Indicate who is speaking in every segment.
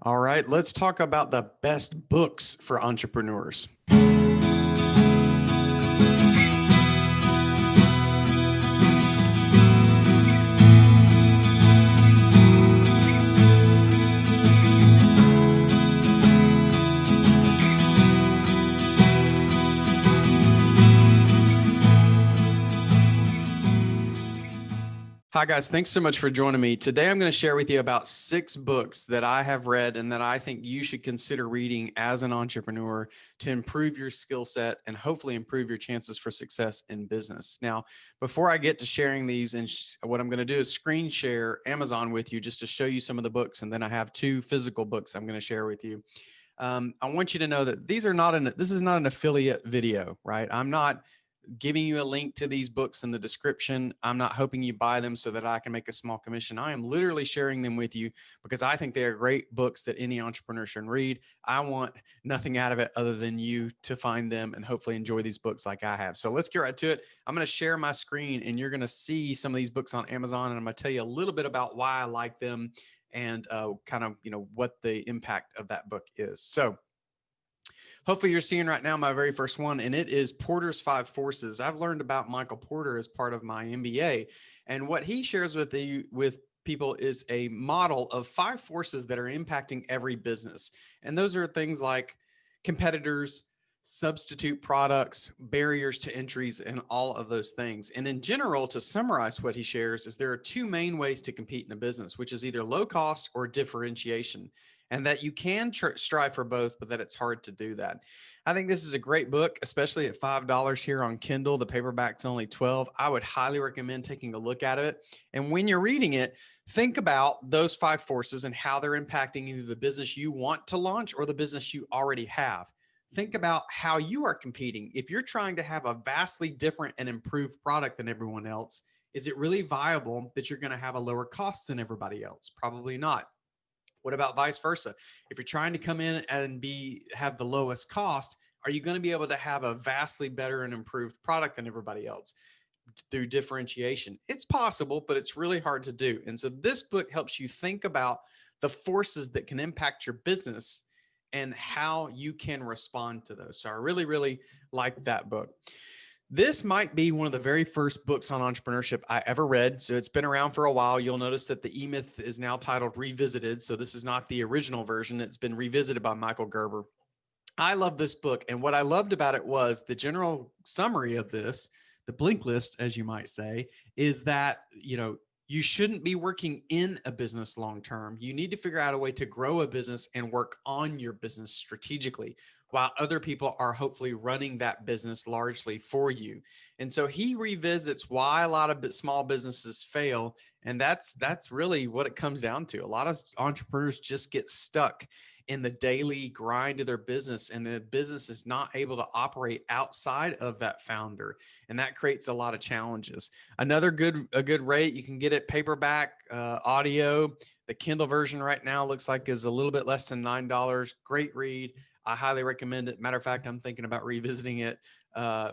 Speaker 1: All right, let's talk about the best books for entrepreneurs. Hi, guys. Thanks so much for joining me. Today, I'm going to share with you about 6 books that I have read and that I think you should consider reading as an entrepreneur to improve your skill set and hopefully improve your chances for success in business. Now, before I get to sharing these, and what I'm going to do is screen share Amazon with you just to show you some of the books. And then I have 2 physical books I'm going to share with you. I want you to know that this is not an affiliate video, right? I'm not giving you a link to these books in the description. I'm not hoping you buy them so that I can make a small commission. I am literally sharing them with you because I think they are great books that any entrepreneur should read. I want nothing out of it other than you to find them and hopefully enjoy these books like I have. So let's get right to it. I'm going to share my screen and you're going to see some of these books on Amazon, and I'm going to tell you a little bit about why I like them and kind of, what the impact of that book is. So hopefully you're seeing right now my very first one, and it is Porter's Five Forces. I've learned about Michael Porter as part of my MBA, and what he shares with people is a model of 5 forces that are impacting every business. And those are things like competitors, substitute products, barriers to entries, and all of those things. And in general, to summarize what he shares, is there are 2 main ways to compete in a business, which is either low cost or differentiation, and that you can strive for both, but that it's hard to do that. I think this is a great book, especially at $5 here on Kindle. The paperback's only 12. I would highly recommend taking a look at it. And when you're reading it, think about those 5 forces and how they're impacting either the business you want to launch or the business you already have. Think about how you are competing. If you're trying to have a vastly different and improved product than everyone else, is it really viable that you're going to have a lower cost than everybody else? Probably not. What about vice versa? If you're trying to come in and have the lowest cost, are you going to be able to have a vastly better and improved product than everybody else through differentiation? It's possible, but it's really hard to do. And so this book helps you think about the forces that can impact your business and how you can respond to those. So I really, really like that book. This might be one of the very first books on entrepreneurship I ever read. So it's been around for a while. You'll notice that the E-Myth is now titled Revisited. So this is not the original version. It's been revisited by Michael Gerber. I love this book. And what I loved about it was the general summary of this, the blink list, as you might say, is that, you shouldn't be working in a business long term. You need to figure out a way to grow a business and work on your business strategically while other people are hopefully running that business largely for you. And so he revisits why a lot of small businesses fail, and that's really what it comes down to. A lot of entrepreneurs just get stuck in the daily grind of their business, and the business is not able to operate outside of that founder, and that creates a lot of challenges. A good rate, you can get it paperback, audio. The Kindle version right now looks like is a little bit less than $9. Great read. I highly recommend it. Matter of fact, I'm thinking about revisiting it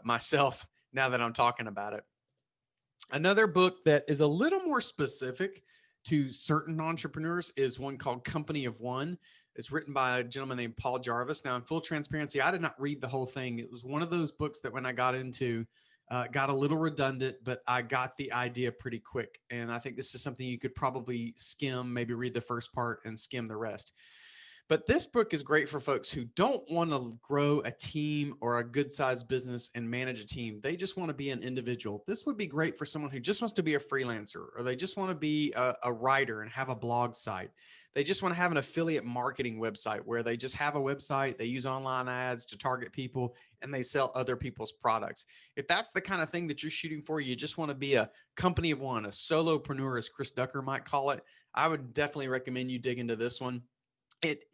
Speaker 1: myself now that I'm talking about it. Another book that is a little more specific to certain entrepreneurs is one called Company of One. It's written by a gentleman named Paul Jarvis. Now, in full transparency, I did not read the whole thing. It was one of those books that when I got into, got a little redundant, but I got the idea pretty quick. And I think this is something you could probably skim, maybe read the first part and skim the rest. But this book is great for folks who don't want to grow a team or a good sized business and manage a team. They just want to be an individual. This would be great for someone who just wants to be a freelancer, or they just want to be a writer and have a blog site. They just want to have an affiliate marketing website where they just have a website, they use online ads to target people, and they sell other people's products. If that's the kind of thing that you're shooting for, you just want to be a company of one, a solopreneur, as Chris Ducker might call it, I would definitely recommend you dig into this one.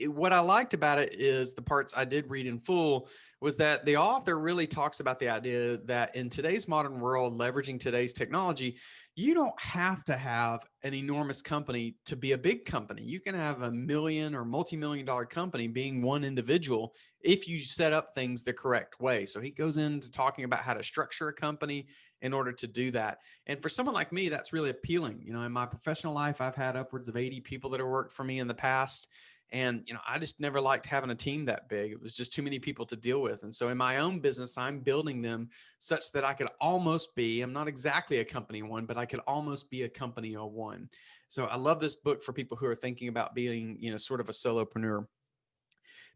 Speaker 1: What I liked about it is the parts I did read in full was that the author really talks about the idea that in today's modern world, leveraging today's technology, you don't have to have an enormous company to be a big company. You can have a million or multi-million dollar company being one individual if you set up things the correct way. So he goes into talking about how to structure a company in order to do that. And for someone like me, that's really appealing. In my professional life, I've had upwards of 80 people that have worked for me in the past, And, I just never liked having a team that big. It was just too many people to deal with. And so in my own business, I'm building them such that I could almost be, I'm not exactly a company one, but I could almost be a company of one. So I love this book for people who are thinking about being, sort of a solopreneur.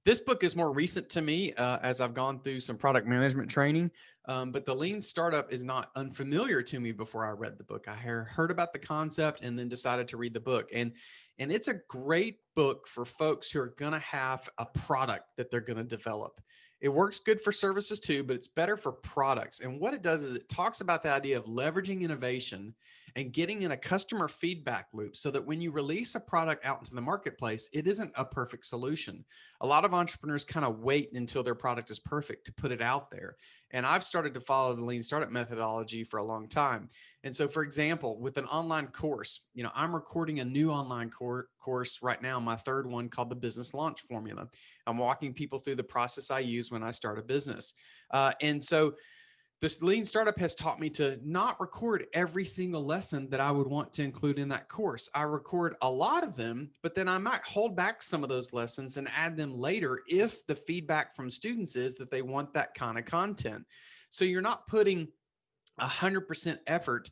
Speaker 1: This book is more recent to me as I've gone through some product management training, but the Lean Startup is not unfamiliar to me before I read the book. I heard about the concept and then decided to read the book. And it's a great book for folks who are going to have a product that they're going to develop. It works good for services too, but it's better for products. And what it does is it talks about the idea of leveraging innovation and getting in a customer feedback loop so that when you release a product out into the marketplace, it isn't a perfect solution. A lot of entrepreneurs kind of wait until their product is perfect to put it out there. And I've started to follow the Lean Startup methodology for a long time. And so, for example, with an online course, I'm recording a new online course right now, my third one, called the Business Launch Formula. I'm walking people through the process I use when I start a business. And so this Lean Startup has taught me to not record every single lesson that I would want to include in that course. I record a lot of them, but then I might hold back some of those lessons and add them later if the feedback from students is that they want that kind of content. So you're not putting 100% effort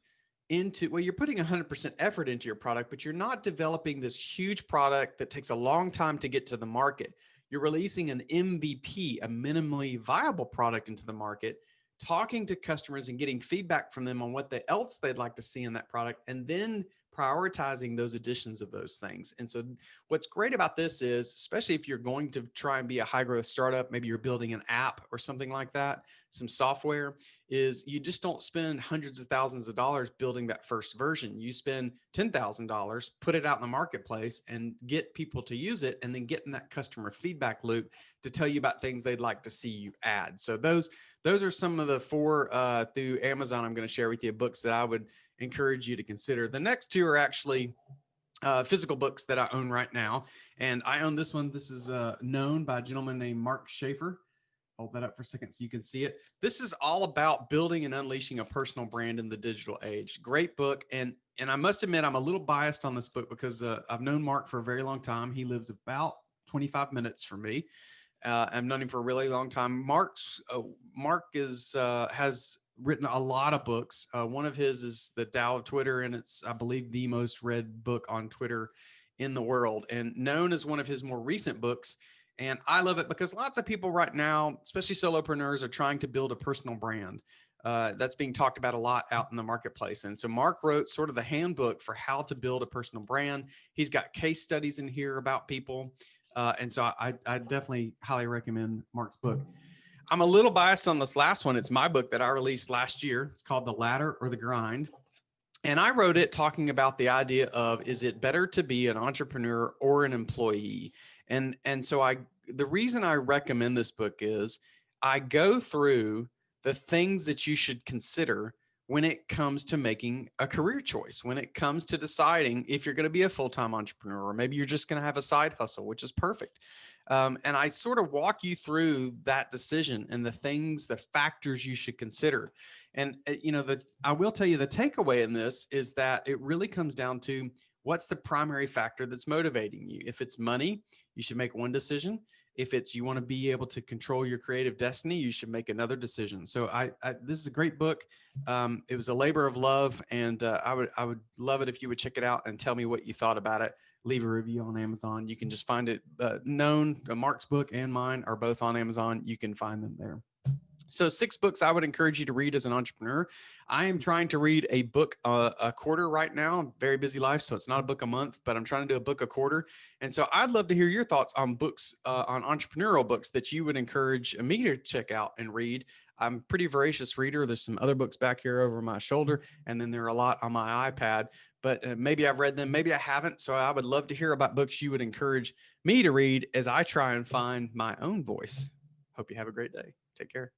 Speaker 1: into, well, you're putting 100% effort into your product, but you're not developing this huge product that takes a long time to get to the market. You're releasing an MVP, a minimally viable product, into the market, talking to customers and getting feedback from them on what else they'd like to see in that product, and then prioritizing those additions of those things. And so what's great about this is, especially if you're going to try and be a high growth startup, maybe you're building an app or something like that, some software, is you just don't spend hundreds of thousands of dollars building that first version. You spend $10,000, put it out in the marketplace and get people to use it, and then get in that customer feedback loop to tell you about things they'd like to see you add. So those are some of the four through Amazon I'm going to share with you, books that I would encourage you to consider. The next two are actually physical books that I own right now. And I own this one. This is known by a gentleman named Mark Schaefer. Hold that up for a second so you can see it. This is all about building and unleashing a personal brand in the digital age. Great book. And I must admit, I'm a little biased on this book because I've known Mark for a very long time. He lives about 25 minutes from me. I've known him for a really long time. Mark has written a lot of books. One of his is The Tao of Twitter, and it's, I believe, the most read book on Twitter in the world, and known as one of his more recent books. And I love it because lots of people right now, especially solopreneurs, are trying to build a personal brand. That's being talked about a lot out in the marketplace. And so Mark wrote sort of the handbook for how to build a personal brand. He's got case studies in here about people. And so I definitely highly recommend Mark's book. I'm a little biased on this last one. It's my book that I released last year. It's called The Ladder or the Grind. And I wrote it talking about the idea of, is it better to be an entrepreneur or an employee? And so the reason I recommend this book is I go through the things that you should consider when it comes to making a career choice, when it comes to deciding if you're going to be a full-time entrepreneur, or maybe you're just going to have a side hustle, which is perfect. And I sort of walk you through that decision and the things, the factors you should consider. And, I will tell you the takeaway in this is that it really comes down to what's the primary factor that's motivating you. If it's money, you should make one decision. If it's you want to be able to control your creative destiny, you should make another decision. So this is a great book. It was a labor of love, and I would love it if you would check it out and tell me what you thought about it. Leave a review on Amazon. You can just find it Mark's book and mine are both on Amazon. You can find them there. So 6 books I would encourage you to read as an entrepreneur. I am trying to read a book a quarter right now. Very busy life, so it's not a book a month, but I'm trying to do a book a quarter. And so I'd love to hear your thoughts on books, on entrepreneurial books that you would encourage me to check out and read. I'm a pretty voracious reader. There's some other books back here over my shoulder, and then there are a lot on my iPad. But maybe I've read them, maybe I haven't. So I would love to hear about books you would encourage me to read as I try and find my own voice. Hope you have a great day. Take care.